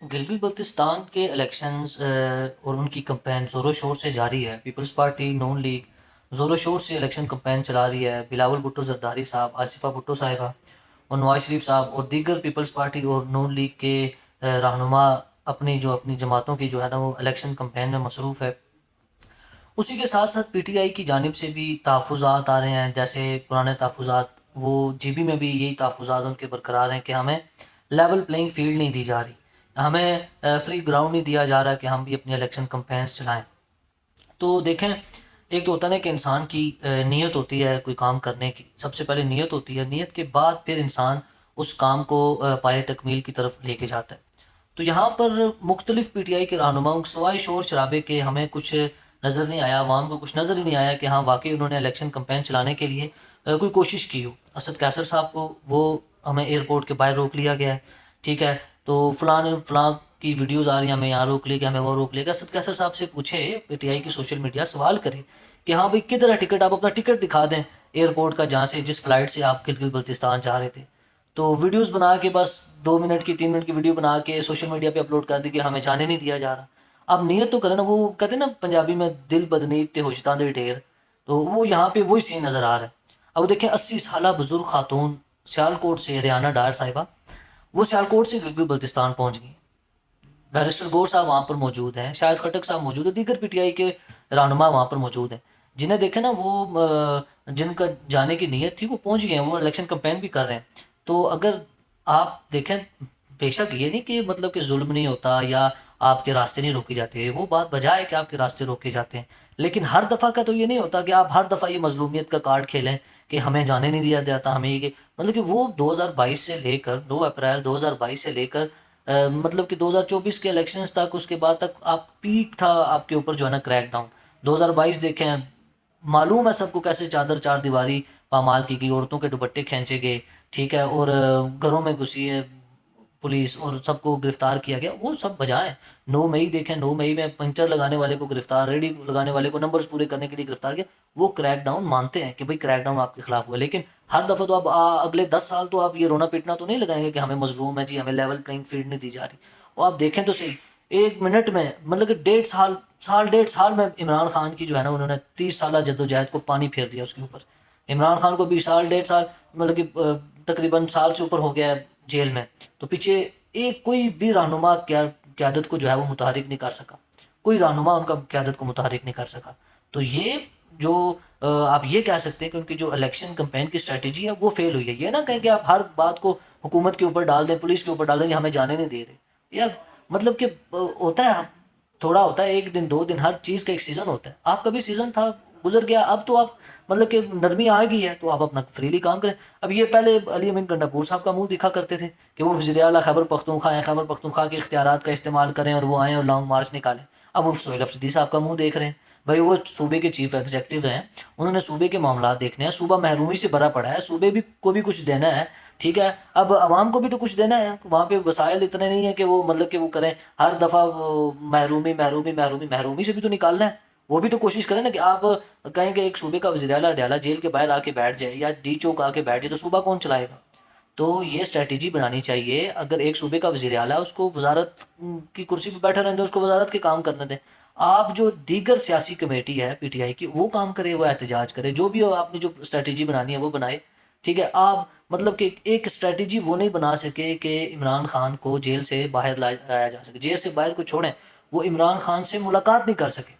گلگت بلتستان کے الیکشنز اور ان کی کمپین زور و شور سے جاری ہے۔ پیپلز پارٹی نون لیگ زور و شور سے الیکشن کمپین چلا رہی ہے۔ بلاول بھٹو زرداری صاحب، آصفہ بھٹو صاحبہ اور نواز شریف صاحب اور دیگر پیپلز پارٹی اور نون لیگ کے رہنما اپنی جماعتوں کی جو ہے نا وہ الیکشن کمپین میں مصروف ہے۔ اسی کے ساتھ ساتھ پی ٹی آئی کی جانب سے بھی تحفظات آ رہے ہیں، جیسے پرانے تحفظات، وہ جی بی میں بھی یہی تحفظات ان کے برقرار ہیں کہ ہمیں لیول پلینگ فیلڈ نہیں دی جا رہی، ہمیں فری گراؤنڈ نہیں دیا جا رہا کہ ہم بھی اپنی الیکشن کمپینس چلائیں۔ تو دیکھیں، ایک تو ہوتا ہے کہ انسان کی نیت ہوتی ہے کوئی کام کرنے کی، سب سے پہلے نیت ہوتی ہے، نیت کے بعد پھر انسان اس کام کو پائے تکمیل کی طرف لے کے جاتا ہے۔ تو یہاں پر مختلف پی ٹی آئی کے رہنماؤں سوائے شور شرابے کے ہمیں کچھ نظر نہیں آیا، عوام کو کچھ نظر ہی نہیں آیا کہ ہاں واقعی انہوں نے الیکشن کمپین چلانے کے لیے کوئی کوشش کی ہو۔ اسد کیسر صاحب کو وہ ہمیں ایئرپورٹ کے باہر روک لیا گیا ہے، ٹھیک ہے، تو فلاں کی ویڈیوز آ رہی ہیں، ہمیں یہاں روک لیا گیا، ہمیں وہ روک لیا گیا۔ اسد کیسر صاحب سے پوچھے، پی ٹی آئی کی سوشل میڈیا سوال کرے کہ ہاں بھائی کدھر ہے ٹکٹ، آپ اپنا ٹکٹ دکھا دیں ایئرپورٹ کا، جہاں سے جس فلائٹ سے آپ گلگت بلتستان جا رہے تھے۔ تو ویڈیوز بنا کے بس 2 منٹ کی 3 منٹ کی ویڈیو بنا کے سوشل میڈیا پہ اپلوڈ کر دی کہ ہمیں جانے نہیں دیا جا رہا۔ اب نیت تو کریں نا، وہ کہتے ہیں نا پنجابی میں دل بدنیت تے ہوشتاں دے ڈھیر، تو وہ یہاں پہ وہی سین نظر آ رہا ہے۔ اب دیکھیں 80 سالہ بزرگ خاتون سیالکوٹ سے، ریانہ ڈار صاحبہ، وہ سیالکوٹ سے گلگت بلتستان پہنچ گئی۔ بیرسٹر گور صاحب وہاں پر موجود ہیں، شاہد خٹک صاحب موجود ہیں، دیگر پی ٹی آئی کے رہنما وہاں پر موجود ہیں، جنہیں دیکھیں نا وہ جن کا جانے کی نیت تھی وہ پہنچ گئے ہیں، وہ الیکشن کمپین بھی کر رہے ہیں۔ تو اگر آپ دیکھیں، بے شک یہ نہیں کہ مطلب کہ ظلم نہیں ہوتا یا آپ کے راستے نہیں روکے جاتے، وہ بات بجائے کہ آپ کے راستے روکے جاتے ہیں، لیکن ہر دفعہ کا تو یہ نہیں ہوتا کہ آپ ہر دفعہ یہ مظلومیت کا کارڈ کھیلیں کہ ہمیں جانے نہیں دیا جاتا، ہمیں یہ مطلب کہ وہ 2022 سے لے کر 2 اپریل 2022 سے لے کر مطلب کہ 2024 کے الیکشنز تک، اس کے بعد تک آپ پیک تھا آپ کے اوپر جو ہے نا کریک ڈاؤن۔ 2022 دیکھیں، معلوم ہے سب کو کیسے چادر چار دیواری پامال کی گئی، عورتوں کے دوپٹے کھینچے گئے، ٹھیک ہے، اور گھروں میں گھسی ہے پولیس اور سب کو گرفتار کیا گیا، وہ سب بجائیں 9 مئی دیکھیں، 9 مئی میں پنچر لگانے والے کو گرفتار، ریڈی لگانے والے کو نمبرز پورے کرنے کے لیے گرفتار کیا۔ وہ کریک ڈاؤن مانتے ہیں کہ بھئی کریک ڈاؤن آپ کے خلاف ہوا، لیکن ہر دفعہ تو اب اگلے 10 سال تو آپ یہ رونا پیٹنا تو نہیں لگائیں گے کہ ہمیں مظلوم ہے جی، ہمیں لیول پلینگ فیلڈ نہیں دی جا رہی۔ اور آپ دیکھیں تو صحیح، 1 منٹ میں مطلب کہ 1.5 سال میں عمران خان کی جو ہے نا انہوں نے 30 سالہ جدوجہد کو پانی پھیر دیا اس کے اوپر۔ عمران خان کو بھی 1.5 سال مطلب کہ تقریباً سال سے اوپر ہو گیا ہے جیل میں، تو پیچھے ایک کوئی بھی رہنما قیادت کو جو ہے وہ متحرک نہیں کر سکا، کوئی رہنما ان کا قیادت کو متحرک نہیں کر سکا۔ تو یہ جو آپ یہ کہہ سکتے ہیں کہ ان کی جو الیکشن کمپین کی اسٹریٹجی ہے وہ فیل ہوئی ہے۔ یہ نہ کہیں کہ آپ ہر بات کو حکومت کے اوپر ڈال دیں، پولیس کے اوپر ڈال دیں کہ ہمیں جانے نہیں دے رہے، یار مطلب کہ ہوتا ہے، تھوڑا ہوتا ہے، 1 دن 2 دن، ہر چیز کا ایک سیزن ہوتا ہے۔ آپ کا بھی سیزن تھا، گزر گیا، اب تو آپ مطلب کہ نرمی آ گئی ہے تو آپ اپنا فریلی کام کریں۔ اب یہ پہلے علی امین گنڈاپور صاحب کا منہ دکھا کرتے تھے کہ وہ وزیر اعلیٰ خیبر پختونخوا ہیں، خیبر پختونخوا کے اختیارات کا استعمال کریں اور وہ آئیں اور لانگ مارچ نکالیں۔ اب وہ سہیل افریدی صاحب کا منہ دیکھ رہے ہیں، بھائی وہ صوبے کے چیف ایگزیکٹو ہیں، انہوں نے صوبے کے معاملات دیکھنے ہیں، صوبہ محرومی سے بھرا پڑا ہے، صوبے بھی کو بھی کچھ دینا ہے، ٹھیک ہے، اب عوام کو بھی تو کچھ دینا ہے، وہاں پہ وسائل اتنے نہیں ہیں کہ وہ مطلب کہ وہ کریں ہر دفعہ محرومی محرومی محرومی محرومی سے بھی تو نکالنا ہے، وہ بھی تو کوشش کریں نا کہ آپ کہیں کہ ایک صوبے کا وزیر اعلیٰ ڈالا جیل کے باہر آ کے بیٹھ جائے یا ڈی چوک آ کے بیٹھ جائے تو صوبہ کون چلائے گا؟ تو یہ اسٹریٹجی بنانی چاہیے، اگر ایک صوبے کا وزیر اعلیٰ اس کو وزارت کی کرسی پہ بیٹھا رہنے دیں، اس کو وزارت کے کام کرنے دیں۔ آپ جو دیگر سیاسی کمیٹی ہے پی ٹی آئی کی وہ کام کرے، وہ احتجاج کرے، جو بھی ہو آپ نے جو اسٹریٹجی بنانی ہے وہ بنائے، ٹھیک ہے۔ آپ مطلب کہ ایک اسٹریٹجی وہ نہیں بنا سکے کہ عمران خان کو جیل سے باہر لایا جا سکے، جیل سے باہر کو چھوڑیں، وہ عمران خان سے ملاقات نہیں کر سکے،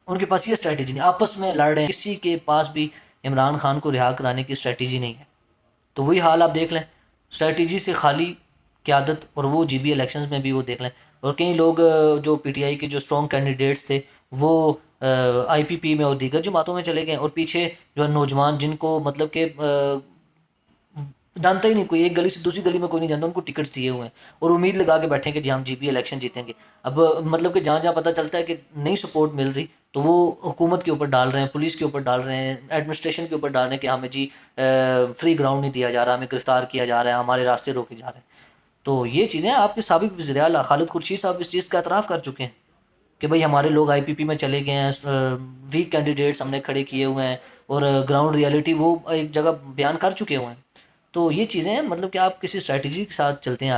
ان کے پاس یہ اسٹریٹجی نہیں، آپس میں لڑ رہے ہیں، کسی کے پاس بھی عمران خان کو رہا کرانے کی اسٹریٹجی نہیں ہے۔ تو وہی حال آپ دیکھ لیں، اسٹریٹجی سے خالی قیادت، اور وہ جی بی الیکشنز میں بھی وہ دیکھ لیں، اور کئی لوگ جو پی ٹی آئی کے جو اسٹرانگ کینڈیڈیٹس تھے وہ آئی پی پی میں اور دیگر جماعتوں میں چلے گئے، اور پیچھے جو نوجوان جن کو مطلب کہ جانتا ہی نہیں کوئی، ایک گلی سے دوسری گلی میں کوئی نہیں جانتا، ان کو ٹکٹس دیے ہوئے ہیں اور امید لگا کے بیٹھے ہیں کہ جی ہم جی بی الیکشن جیتیں گے۔ اب مطلب کہ جہاں جہاں پتہ چلتا ہے کہ نہیں سپورٹ مل رہی تو وہ حکومت کے اوپر ڈال رہے ہیں، پولیس کے اوپر ڈال رہے ہیں، ایڈمنسٹریشن کے اوپر ڈال رہے ہیں کہ ہمیں جی فری گراؤنڈ نہیں دیا جا رہا، ہمیں گرفتار کیا جا رہا ہے، ہمارے راستے روکے جا رہے ہیں۔ تو یہ چیزیں آپ کے سابق وزیر اعلیٰ خالد خورشید صاحب اس چیز کا اعتراف کر چکے ہیں کہ بھئی ہمارے لوگ آئی پی پی میں چلے گئے ہیں، ویک کینڈیڈیٹس ہم نے کھڑے کیے ہوئے ہیں، اور گراؤنڈ ریئلٹی وہ ایک جگہ بیان کر چکے ہوئے ہیں۔ تو یہ چیزیں مطلب کہ آپ کسی اسٹریٹجی کے ساتھ چلتے ہیں